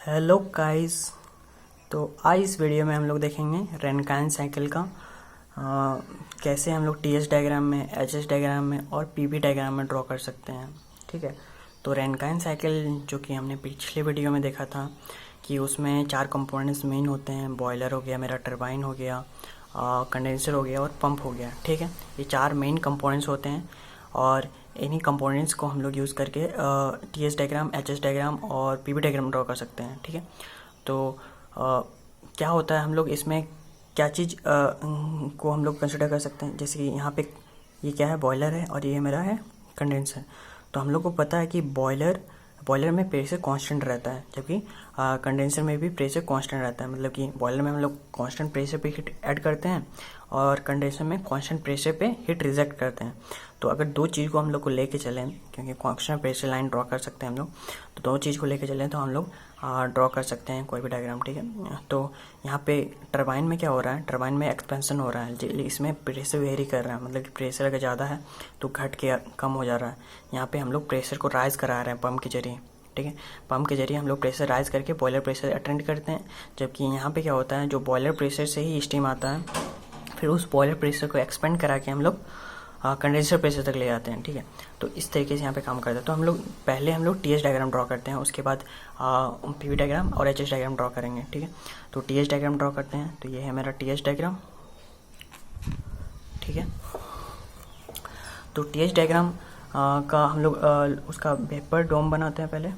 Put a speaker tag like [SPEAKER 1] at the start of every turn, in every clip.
[SPEAKER 1] Hello guys. तो आज इस वीडियो में हम लोग देखेंगे रेनकाइन साइकिल का कैसे हम लोग टीएस डायग्राम में, एचएस डायग्राम में और पीवी डायग्राम में ड्रॉ कर सकते हैं। ठीक है, तो रेनकाइन साइकिल जो कि हमने पिछले वीडियो में देखा था कि उसमें 4 कंपोनेंट्स मेन होते हैं। बॉयलर हो गया, मेरा टरबाइन हो गया, कंडेंसर हो गया और पंप हो गया। ठीक है, ये 4 मेन कंपोनेंट्स होते हैं और इन्हीं कंपोनेंट्स को हम लोग यूज़ करके टीएस डायग्राम, एचएस डायग्राम और पीवी डायग्राम ड्रॉ कर सकते हैं। ठीक है, तो क्या होता है, हम लोग इसमें क्या चीज़ को हम लोग कंसिडर कर सकते हैं। जैसे कि यहाँ पे ये क्या है, बॉयलर है और ये मेरा है कंडेंसर। तो हम लोग को पता है कि बॉयलर में प्रेशर कांस्टेंट रहता है, जबकि कंडेंसर में भी प्रेशर कांस्टेंट रहता है। मतलब कि बॉयलर में हम लोग कांस्टेंट प्रेशर पे हीट ऐड करते हैं और कंडेंसर में कांस्टेंट प्रेशर पे हीट रिजेक्ट करते हैं। तो अगर दो चीज़ को हम लोग को लेके चलें, क्योंकि कांस्टेंट प्रेशर लाइन ड्रॉ कर सकते हैं हम लोग, तो दो चीज़ को लेके चलें तो हम लोग ड्रॉ कर सकते हैं कोई भी डायग्राम। ठीक है, तो यहाँ पे टरबाइन में क्या हो रहा है, टरबाइन में एक्सपेंशन हो रहा है, इसमें प्रेशर वेरी कर रहा है। मतलब कि प्रेशर अगर ज़्यादा है तो घट के कम हो जा रहा है। यहाँ पे हम लोग प्रेशर को राइज करा रहे हैं पंप के जरिए। ठीक है, पंप के जरिए हम लोग प्रेशर राइज करके बॉयलर प्रेशर अटेंड करते हैं। जबकि यहाँ पे क्या होता है, जो बॉयलर प्रेशर से ही स्टीम आता है, फिर उस बॉयलर प्रेशर को एक्सपेंड करा के हम लोग कंडेंसर प्रेशर तक ले जाते हैं। ठीक है, तो इस तरीके से यहाँ पे काम करता है। तो हम लोग टीएस डायग्राम ड्रॉ करते हैं, उसके बाद पीवी डायग्राम और एचएस डायग्राम ड्रॉ करेंगे। ठीक है, तो टीएस डायग्राम ड्रॉ करते हैं। तो ये है मेरा टीएस डायग्राम। ठीक है, तो टीएस डायग्राम का हम लोग उसका वेपर डोम बनाते हैं। पहले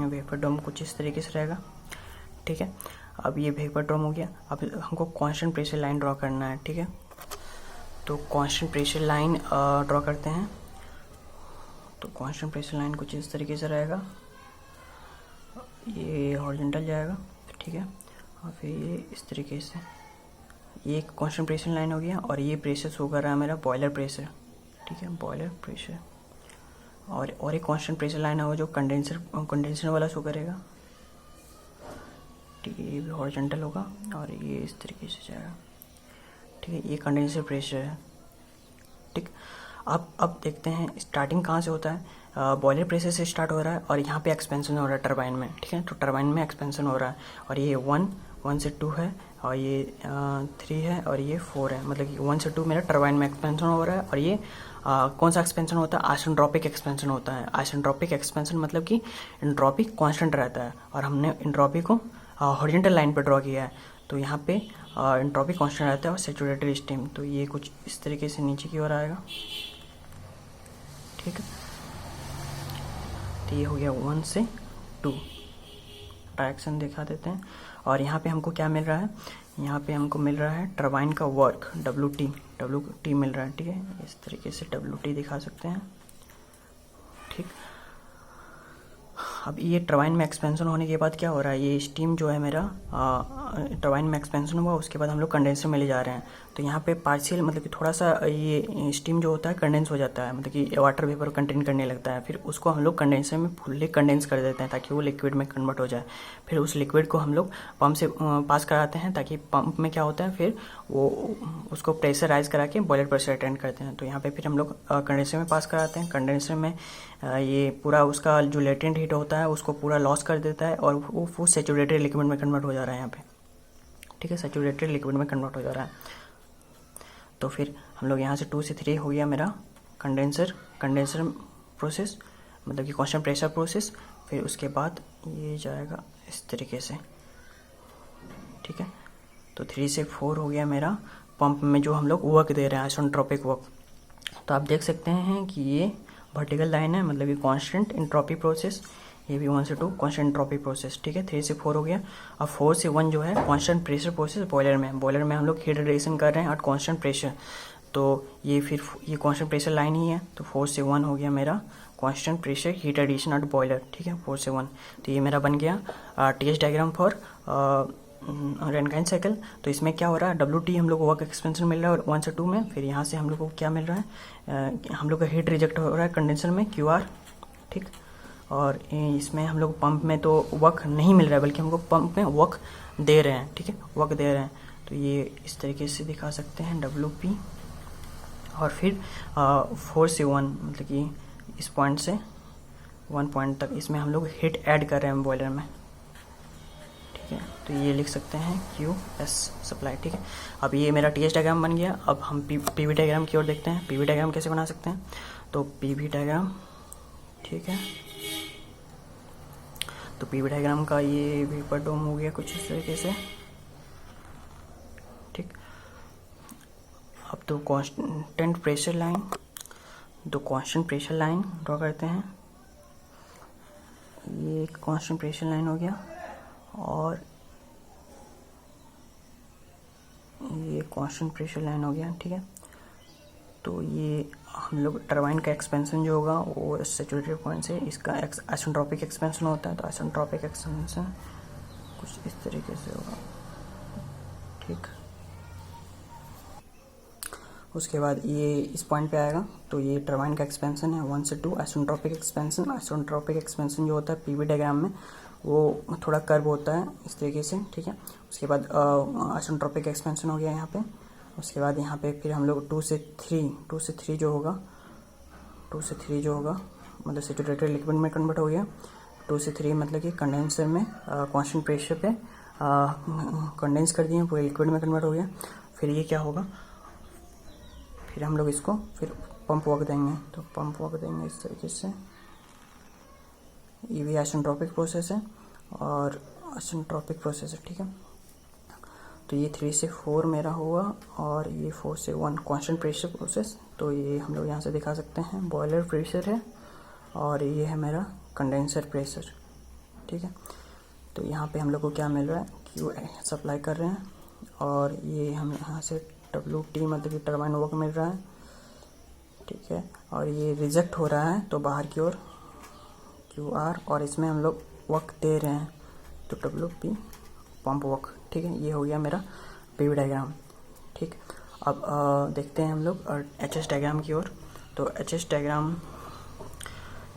[SPEAKER 1] वेपर डोम कुछ इस तरीके से रहेगा। ठीक है, अब ये वेपर डोम हो गया। अब हमको कांस्टेंट प्रेशर लाइन ड्रॉ करना है। ठीक है, तो कांस्टेंट प्रेशर लाइन ड्रॉ करते हैं। तो कांस्टेंट प्रेशर लाइन कुछ इस तरीके से रहेगा। ये हॉरिजॉन्टल जाएगा। ठीक है, और फिर ये इस तरीके से, ये एक कांस्टेंट प्रेशर लाइन हो गया और ये प्रेशर शो कर रहा है मेरा बॉयलर प्रेशर। ठीक है, बॉयलर प्रेशर। और एक कांस्टेंट प्रेशर लाइन होगा जो कंडेंसर वाला शो करेगा। ठीक है, ये भी हॉरिजॉन्टल होगा और ये इस तरीके से जाएगा। ठीक है, ये कंडेंसर प्रेशर है। ठीक, अब देखते हैं स्टार्टिंग कहाँ से होता है। बॉयलर प्रेशर से स्टार्ट हो रहा है और यहाँ पे एक्सपेंशन हो रहा है टरबाइन में। ठीक है, तो टरबाइन में एक्सपेंशन हो रहा है और ये 1 से 2 है और ये 3 है और ये 4 है। मतलब कि 1 से 2 मेरा टरबाइन में एक्सपेंशन हो रहा है। और ये कौन सा एक्सपेंशन होता है, आइसेंट्रोपिक एक्सपेंशन होता है। आइसेंट्रोपिक एक्सपेंशन मतलब कि एंट्रोपी कांस्टेंट रहता है और हमने एंट्रोपी को हॉरिजॉन्टल लाइन पर ड्रॉ किया है। तो यहाँ पे एंट्रोपी कांस्टेंट रहता है और सैचुरेटेड स्टीम। तो ये कुछ इस तरीके से नीचे की ओर आएगा। ठीक है, तो ये हो गया 1 से 2। डायरेक्शन दिखा देते हैं। और यहाँ पे हमको क्या मिल रहा है, यहाँ पे हमको मिल रहा है टरबाइन का वर्क WT मिल रहा है। ठीक है, इस तरीके से WT दिखा सकते हैं। ठीक, अब ये टरबाइन में एक्सपेंशन होने के बाद क्या हो रहा है, ये स्टीम जो है मेरा टरबाइन में एक्सपेंशन हुआ, उसके बाद हम लोग कंडेंसर में ले जा रहे हैं। तो यहाँ पे पार्शियल, मतलब कि थोड़ा सा ये स्टीम जो होता है कंडेंस हो जाता है, मतलब कि वाटर वेपर कंटेन करने लगता है। फिर उसको हम लोग कंडेंसर में फुल्ली कंडेंस कर देते हैं ताकि वो लिक्विड में कन्वर्ट हो जाए। फिर उस लिक्विड को हम लोग पंप से पास कराते हैं, ताकि पंप में क्या होता है, फिर वो उसको प्रेशराइज करा के बॉयलर प्रेशर अटेंड करते हैं। तो यहाँ पे फिर हम लोग कंडेंसर में पास कराते हैं। कंडेंसर में ये पूरा उसका जो लेटेंट हीट होता है उसको पूरा लॉस कर देता है और वो सैचुरेटेड लिक्विड में कन्वर्ट हो जा रहा है यहाँ पे। ठीक है, सैचुरेटेड लिक्विड में कन्वर्ट हो जा रहा है। तो फिर हम लोग यहाँ से 2 से 3 हो गया मेरा कंडेंसर प्रोसेस, मतलब कि कांस्टेंट प्रेशर प्रोसेस। फिर उसके बाद ये जाएगा इस तरीके से। ठीक है, तो 3 से 4 हो गया मेरा पंप में जो हम लोग वर्क दे रहे हैं, आइसेंट्रोपिक वर्क। तो आप देख सकते हैं कि ये वर्टिकल लाइन है, मतलब कि कांस्टेंट एंट्रोपी प्रोसेस। ये भी 1 से 2 कांस्टेंट एंट्रोपी प्रोसेस। ठीक है, 3 से 4 हो गया। अब 4 से 1 जो है कांस्टेंट प्रेशर प्रोसेस बॉयलर में हम लोग हीट रेडिएशन कर रहे हैं और कांस्टेंट प्रेशर। तो ये फिर ये कांस्टेंट प्रेशर लाइन ही है। तो 4 से 1 हो गया मेरा constant pressure heat addition at boiler. ठीक है, 4 से 1। तो ये मेरा बन गया टीएस डायग्राम फॉर रेनकाइन साइकिल। तो इसमें क्या हो रहा है, WT हम लोग को वर्क एक्सपेंशन मिल रहा है और 1 से 2 में। फिर यहाँ से हम लोग को क्या मिल रहा है, हम लोग का हीट रिजेक्ट हो रहा है कंडेंसर में QR। ठीक, और इसमें हम लोग पंप में तो वर्क नहीं मिल रहा है, बल्कि हमको पंप में वर्क दे रहे हैं। ठीक है, वर्क दे रहे हैं। तो ये इस तरीके से दिखा सकते हैं WP। और फिर 4 से 1, मतलब कि इस पॉइंट से 1 पॉइंट तक इसमें हम लोग हीट ऐड कर रहे हैं बॉयलर में, ठीक है। तो ये लिख सकते हैं QS सप्लाई, ठीक है। अब ये मेरा TS डायग्राम बन गया। अब हम PV डायग्राम की ओर देखते हैं। PV डायग्राम कैसे बना सकते हैं, तो PV डायग्राम, ठीक है। तो PV डायग्राम का ये वेपर डोम हो गया कुछ इस तरीके से, ठीक। अब तो कांस्टेंट प्रेशर लाइन, दो कांस्टेंट प्रेशर लाइन ड्रॉ करते हैं। ये एक कांस्टेंट प्रेशर लाइन हो गया और ये कांस्टेंट प्रेशर लाइन हो गया, ठीक है। तो ये हम लोग टरबाइन का एक्सपेंशन जो होगा वो सैचुरेटेड पॉइंट से इसका आइसेंट्रोपिक एक्सपेंशन होता है। तो आइसेंट्रोपिक एक्सपेंशन कुछ इस तरीके से होगा, ठीक। उसके बाद ये इस पॉइंट पे आएगा, तो ये टरबाइन का एक्सपेंशन है 1 से 2। आइसेंट्रोपिक एक्सपेंशन, आइसेंट्रोपिक एक्सपेंशन जो होता है PV डायग्राम में वो थोड़ा कर्व होता है इस तरीके से, ठीक है। उसके बाद आइसेंट्रोपिक एक्सपेंशन हो गया यहाँ पे। उसके बाद यहाँ पे फिर हम लोग 2 से 3 जो होगा, 2 से 3 जो होगा मतलब सैचुरेटेड लिक्विड में कन्वर्ट हो गया। 2 से 3 मतलब कि कंडेंसर में कांस्टेंट प्रेशर पे कंडेंस कर दिए, पूरे लिक्विड में कन्वर्ट हो गया। फिर ये क्या होगा, फिर हम लोग इसको फिर पंप वर्क देंगे। तो पंप वर्क देंगे इस तरीके से। ये भी आइसेंट्रोपिक प्रोसेस है और आइसेंट्रोपिक प्रोसेस है, ठीक है। तो ये 3 से 4 मेरा हुआ और ये 4 से 1 कांस्टेंट प्रेशर प्रोसेस। तो ये हम लोग यहाँ से दिखा सकते हैं बॉयलर प्रेशर है और ये है मेरा कंडेंसर प्रेशर, ठीक है। तो यहाँ पे हम लोग को क्या मिल रहा है, Q सप्लाई कर रहे हैं और ये हम यहाँ से WT मतलब कि टरबाइन वर्क मिल रहा है, ठीक है। और ये रिजेक्ट हो रहा है तो बाहर की ओर QR और इसमें हम लोग वर्क दे रहे हैं तो WP पंप वर्क, ठीक है। ये हो गया मेरा PV डायग्राम, ठीक। अब देखते हैं हम लोग HS डायग्राम की ओर। तो HS डायग्राम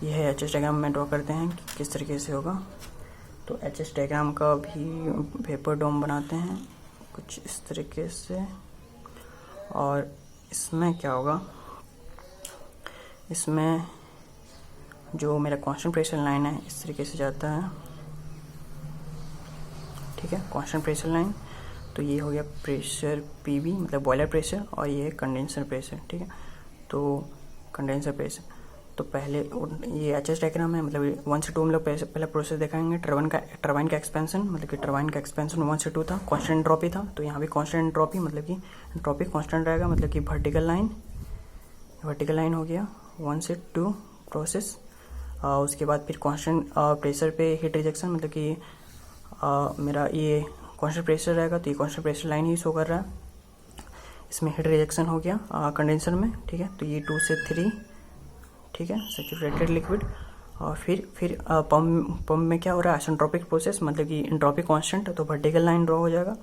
[SPEAKER 1] ये है, HS डायग्राम में ड्रॉ करते हैं कि किस तरीके से होगा। तो HS डायग्राम का भी वेपर डोम बनाते हैं कुछ इस तरीके से। और इसमें क्या होगा, इसमें जो मेरा कांस्टेंट प्रेशर लाइन है इस तरीके से जाता है, ठीक है। कांस्टेंट प्रेशर लाइन, तो ये हो गया प्रेशर PV मतलब बॉयलर प्रेशर और ये है कंडेंसर प्रेशर, ठीक है। तो कंडेंसर प्रेशर, तो पहले ये HS डायग्राम है, मतलब 1 से 2 हम लोग पहला प्रोसेस दिखाएंगे। टरबाइन का एक्सपेंशन, मतलब कि टरबाइन का एक्सपेंशन 1 से 2 था, कांस्टेंट एंट्रोपी था। तो यहाँ भी कांस्टेंट एंट्रोपी मतलब कि एंट्रोपी कांस्टेंट रहेगा, मतलब कि वर्टिकल लाइन हो गया 1 से 2 प्रोसेस। उसके बाद फिर कांस्टेंट प्रेशर पे हीट रिजेक्शन, मतलब कि मेरा ये कांस्टेंट प्रेशर रहेगा तो ये कांस्टेंट प्रेशर लाइन ही शो कर रहा है। इसमें हीट रिजेक्शन हो गया कंडेंसर में, ठीक है। तो ये 2 से 3, ठीक है, सैचुरेटेड लिक्विड। और फिर पंप में क्या हो रहा है, आइसेंट्रोपिक प्रोसेस, मतलब कि एंट्रोपी कांस्टेंट, तो वर्टिकल लाइन ड्रॉ हो जाएगा।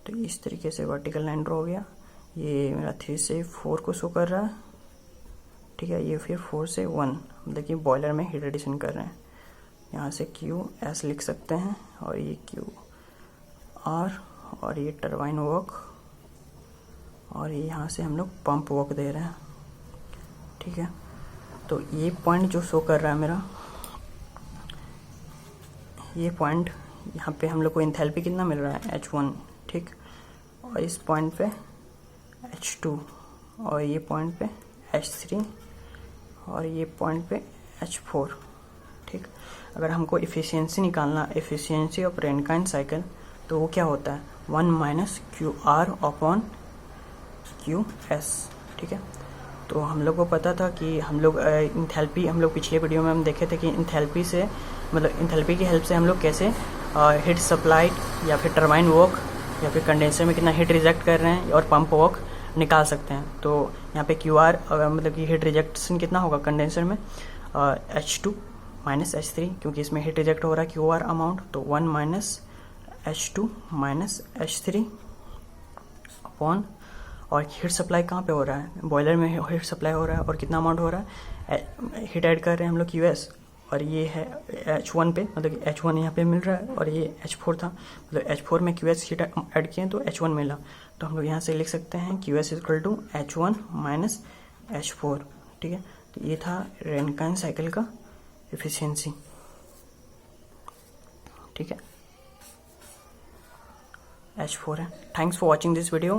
[SPEAKER 1] तो इस तरीके से वर्टिकल लाइन ड्रॉ हो गया। ये मेरा 3 से 4 को शो कर रहा है, ठीक है। ये फिर 4 से 1 मतलब कि बॉयलर में हीट एडिशन कर रहे हैं। यहाँ से QS लिख सकते हैं और ये QR और ये टरबाइन वर्क और ये यहाँ से हम लोग पंप वर्क दे रहे हैं, ठीक है। तो ये पॉइंट जो शो कर रहा है मेरा, ये पॉइंट यहाँ पे हम लोग को एंथैल्पी कितना मिल रहा है H1, ठीक। और इस पॉइंट पे H2 और ये पॉइंट पे H3 और ये पॉइंट पे H4, ठीक। अगर हमको एफिशिएंसी निकालना, एफिशिएंसी ऑफ रेनकाइन साइकिल, तो वो क्या होता है 1 - QR अपॉन QS, ठीक है। तो हम लोग को पता था कि हम लोग इंथैल्पी, हम लोग पिछले वीडियो में हम देखे थे कि इंथैल्पी से मतलब इंथैल्पी की हेल्प से हम लोग कैसे हीट सप्लाई या फिर टरबाइन वर्क या फिर कंडेंसर में कितना हीट रिजेक्ट कर रहे हैं और पंप वर्क निकाल सकते हैं। तो यहाँ पे QR मतलब कि हीट रिजेक्शन कितना होगा कंडेंसर में H2 - H3, क्योंकि इसमें हीट रिजेक्ट हो रहा है QR अमाउंट। तो 1 - H2 - H3 अपॉन, और हीट सप्लाई कहाँ पे हो रहा है, बॉयलर में हीट सप्लाई हो रहा है और कितना अमाउंट हो रहा है, हीट ऐड कर रहे हैं हम लोग QS। और ये है H1 पे, मतलब कि H1 यहाँ पे मिल रहा है और ये H4 था, मतलब H4 में QS हीट ऐड किए तो H1 मिला। तो हम लोग यहाँ से लिख सकते हैं QS = H1 - H4, ठीक है। तो ये था रेनकाइन साइकिल का एफिशिएंसी। ठीक है, H4 है। Thanks for watching this video.